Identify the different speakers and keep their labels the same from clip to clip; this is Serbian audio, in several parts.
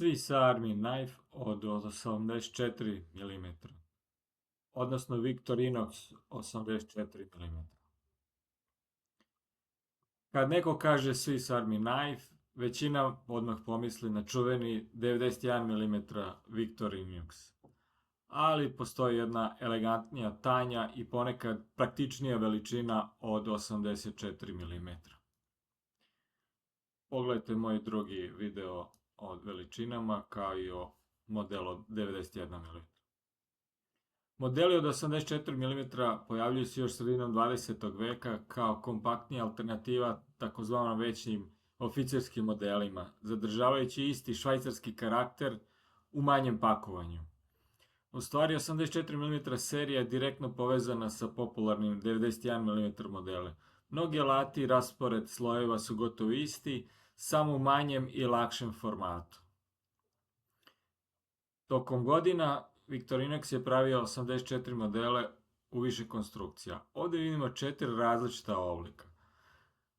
Speaker 1: Swiss Army Knife od 84 mm, odnosno Victorinox 84 mm. Kad neko kaže Swiss Army Knife, većina odmah pomisli na čuveni 91 mm Victorinox. Ali postoji jedna elegantnija, tanja i ponekad praktičnija veličina od 84 mm. Pogledajte moj drugi video o veličinama kao i o modelu od 91 mm. Modeli od 84 mm pojavljuju se još sredinom 20. veka kao kompaktnija alternativa takozvanom većim oficerskim modelima, zadržavajući isti švajcarski karakter u manjem pakovanju. U stvari, 84 mm serija je direktno povezana sa popularnim 91 mm modele. Mnogi alati i raspored slojeva su gotovo isti, samo u manjem i lakšem formatu. Tokom godina Victorinox je pravio 84 modele u više konstrukcija. Ovde vidimo 4 različita oblika.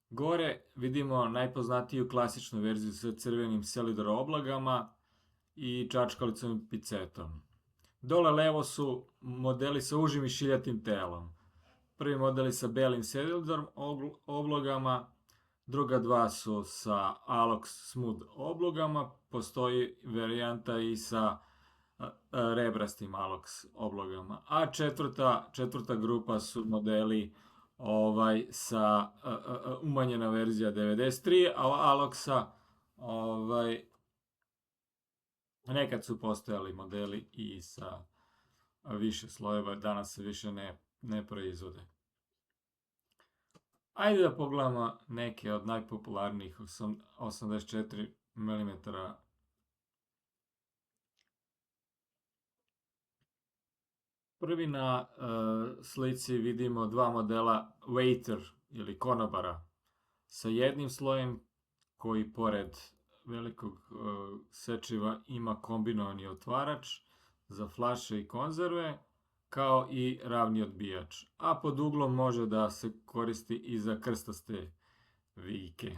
Speaker 1: Gore vidimo najpoznatiju klasičnu verziju sa crvenim selidor oblagama i čačkalicom i picetom. Dole levo su modeli sa užim i šiljatim telom. Prvi modeli sa belim selidor oblogama, druga dva su sa Alox Smooth oblogama, postoji varijanta i sa rebrastim Alox oblogama. A četvrta grupa su modeli sa umanjena verzija 93, a Aloxa nekad su postojali modeli i sa više slojeva, danas se više ne proizvode. Ajde da pogledamo neke od najpopularnijih 84 mm. Prvi na slici vidimo dva modela waiter ili konobara sa jednim slojem koji pored velikog sečiva ima kombinovani otvarač za flaše i konzerve, kao i ravni odbijač, a pod uglom može da se koristi i za krstaste vijke.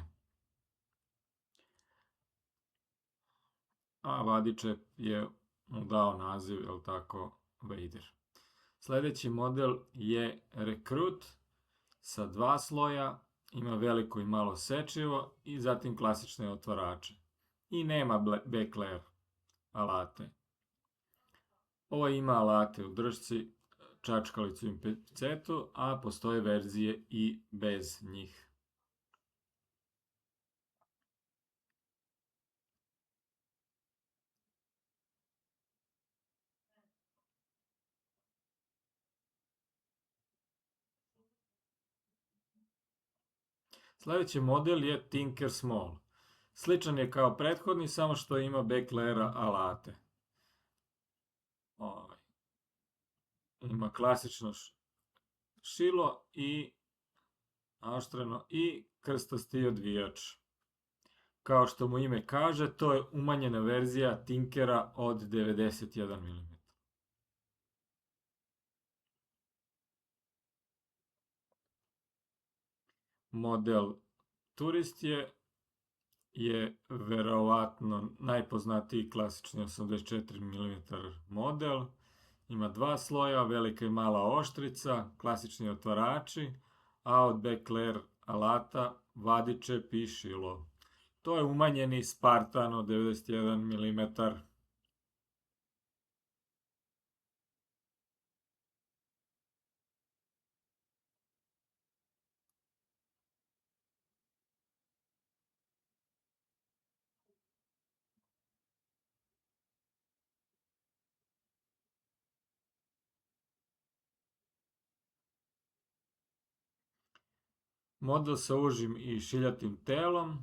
Speaker 1: A vadičep je mu dao naziv, je li tako, Vader. Sledeći model je Recruit sa dva sloja, ima veliko i malo sečivo i zatim klasične otvarače. I nema backler alate. Ovo ima alate u držci, čačkalicu i picetu, a postoje verzije i bez njih. Sledeći model je Tinker Small. Sličan je kao prethodni, samo što ima backlera alate. Ima klasično šilo i aštreno i krstasti odvijač. Kao što mu ime kaže, to je umanjena verzija Tinkera od 91 mm. Model Turist je verovatno najpoznatiji klasični 84 mm model. Ima dva sloja, velika i mala oštrica, klasični otvarači, a od backler alata vadičep i šilo. To je umanjeni Spartan od 91 mm. Model sa užim i šiljatim telom,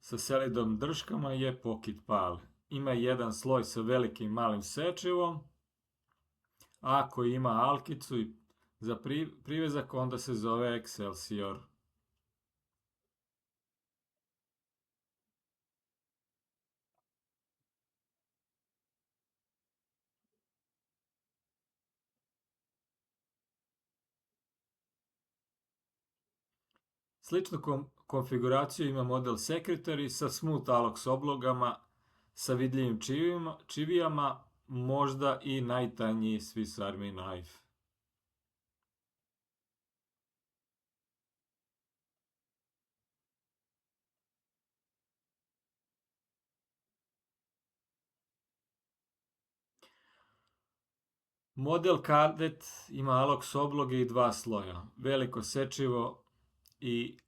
Speaker 1: sa selidom drškama je Pocket Pal. Ima jedan sloj sa velikim i malim sečivom, a ako ima alkicu za privezak, onda se zove Excelsior. Sličnu konfiguraciju ima model Secretary sa Smooth Alox oblogama sa vidljivim čivijama, možda i najtanjiji Swiss Army knife. Model Kadet ima aloks obloge i 2 sloja, veliko sečivo i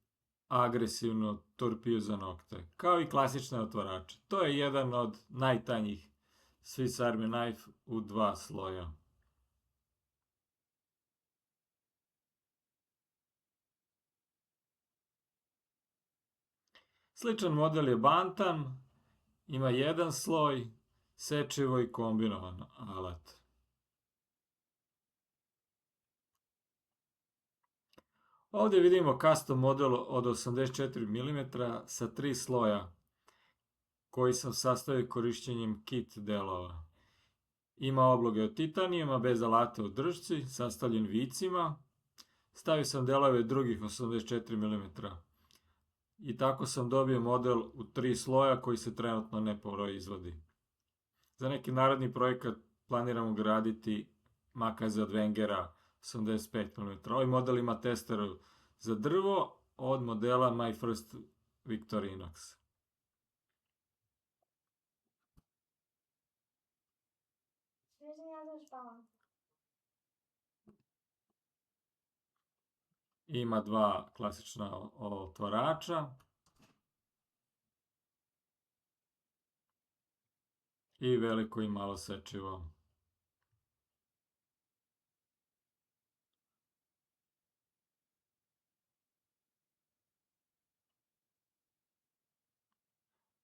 Speaker 1: agresivnu torpiju za nokte, kao i klasične otvarače. To je jedan od najtanjih Swiss Army knife u 2 sloja. Sličan model je Bantam, ima jedan sloj, sečivo i kombinovan alat. Ovdje vidimo custom model od 84 mm sa 3 sloja koji sam sastavio korišćenjem kit delova. Ima obloge od titanijuma bez alata u držci, sastavljen vicima. Stavio sam delove drugih 84 mm. I tako sam dobio model u 3 sloja koji se trenutno ne proizvodi. Za neki naredni projekat planiramo graditi makaze od Wengera 85 mm. Ovaj model ima testeru za drvo od modela My First Victorinox. Ima 2 klasična otvarača i veliko i malo sečivo.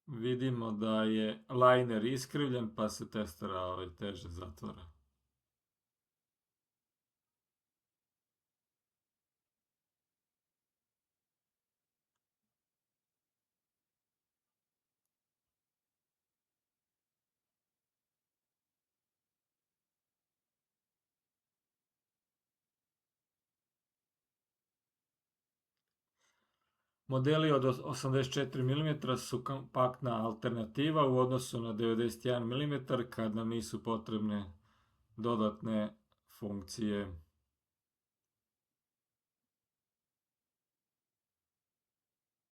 Speaker 1: Vidimo da je liner iskrivljen pa se testera teže zatvara. Modeli od 84 mm su kompaktna alternativa u odnosu na 91 mm kad nam nisu potrebne dodatne funkcije.